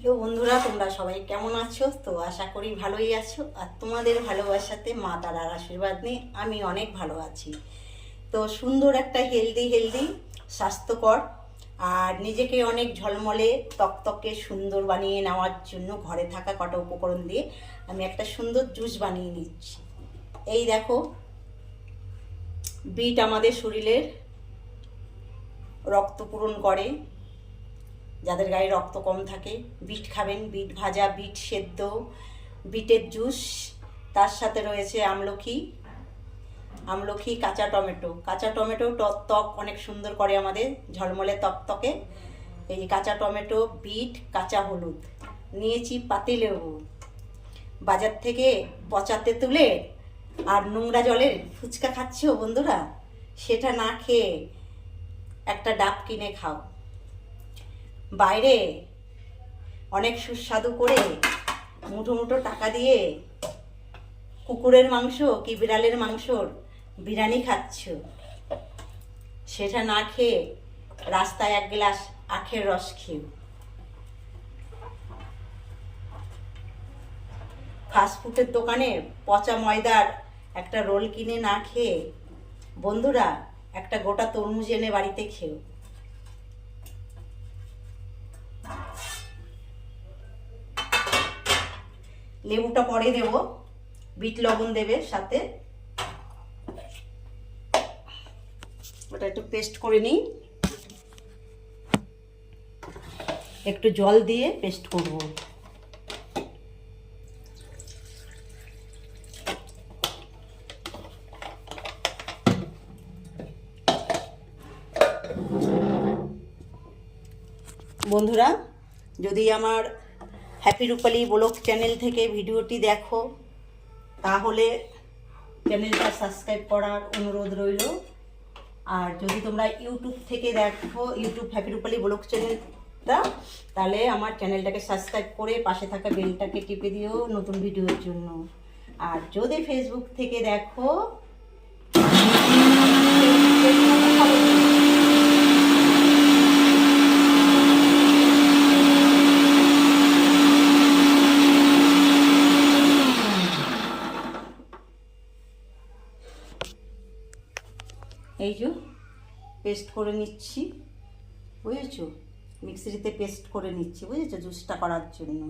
Hello বন্ধুরা, তোমরা সবাই কেমন আছো? তো আশা করি ভালোই আছো। আর তোমাদের ভালোবাসাতে মা তারার আশীর্বাদ নিয়ে আমি অনেক ভালো আছি। তো সুন্দর একটা হেলদি স্বাস্থ্যকর আর নিজেকে অনেক ঝলমলে তকতকে সুন্দর বানিয়ে নেওয়ার জন্য ঘরে থাকা কটা উপকরণ দিয়ে আমি একটা সুন্দর জুস বানিয়ে নিচ্ছি। এই দেখো, বিট আমাদের শরীরের রক্ত পূরণ করে। যাদের গায়ে রক্ত কম থাকে বিট খাবেন, বিট ভাজা, বিট সেদ্ধ, বিটের জুস। তার সাথে রয়েছে আমলকি, কাঁচা টমেটো ত্বক অনেক সুন্দর করে আমাদের, ঝলমলে ত্বকে। এই কাঁচা টমেটো, বিট, কাঁচা হলুদ নিয়েছি, পাতিলেবু। বাজার থেকে পচা তেঁতুলে আর নোংরা জলের ফুচকা খাচ্ছো বন্ধুরা, সেটা না খেয়ে একটা ডাব কিনে খাও। বাইরে অনেক সুস্বাদু করে মুঠো টাকা দিয়ে কুকুরের মাংস কি বিড়ালের মাংসর বিরিয়ানি খাচ্ছ, সেটা না খেয়ে রাস্তায় এক গ্লাস আখের রস খেও। ফাস্টফুডের দোকানে পচা ময়দার একটা রোল কিনে না খেয়ে বন্ধুরা একটা গোটা তরমুজ এনে বাড়িতে খেও। লেবুটা পরে দেব, বিট লবণ দেবে সাথে। ওটা একটু পেস্ট করে নিই, একটু জল দিয়ে পেস্ট করব। বন্ধুরা, যদি আমার হ্যাপি রূপালী ব্লগ চ্যানেল থেকে ভিডিওটি দেখো তাহলে চ্যানেলটা সাবস্ক্রাইব করার অনুরোধ রইল। আর যদি তোমরা ইউটিউব থেকে দেখো, ইউটিউব হ্যাপি রূপালী ব্লগ চ্যানেলটা, তাহলে আমার চ্যানেলটাকে সাবস্ক্রাইব করে পাশে থাকা বেলটাকে টিপে দিও নতুন ভিডিওর জন্য। আর যদি ফেসবুক থেকে দেখো, এই যে পেস্ট করে নিচ্ছি, বুঝেছো? মিক্সিতে পেস্ট করে নিচ্ছি, বুঝেছো, জুসটা করার জন্য।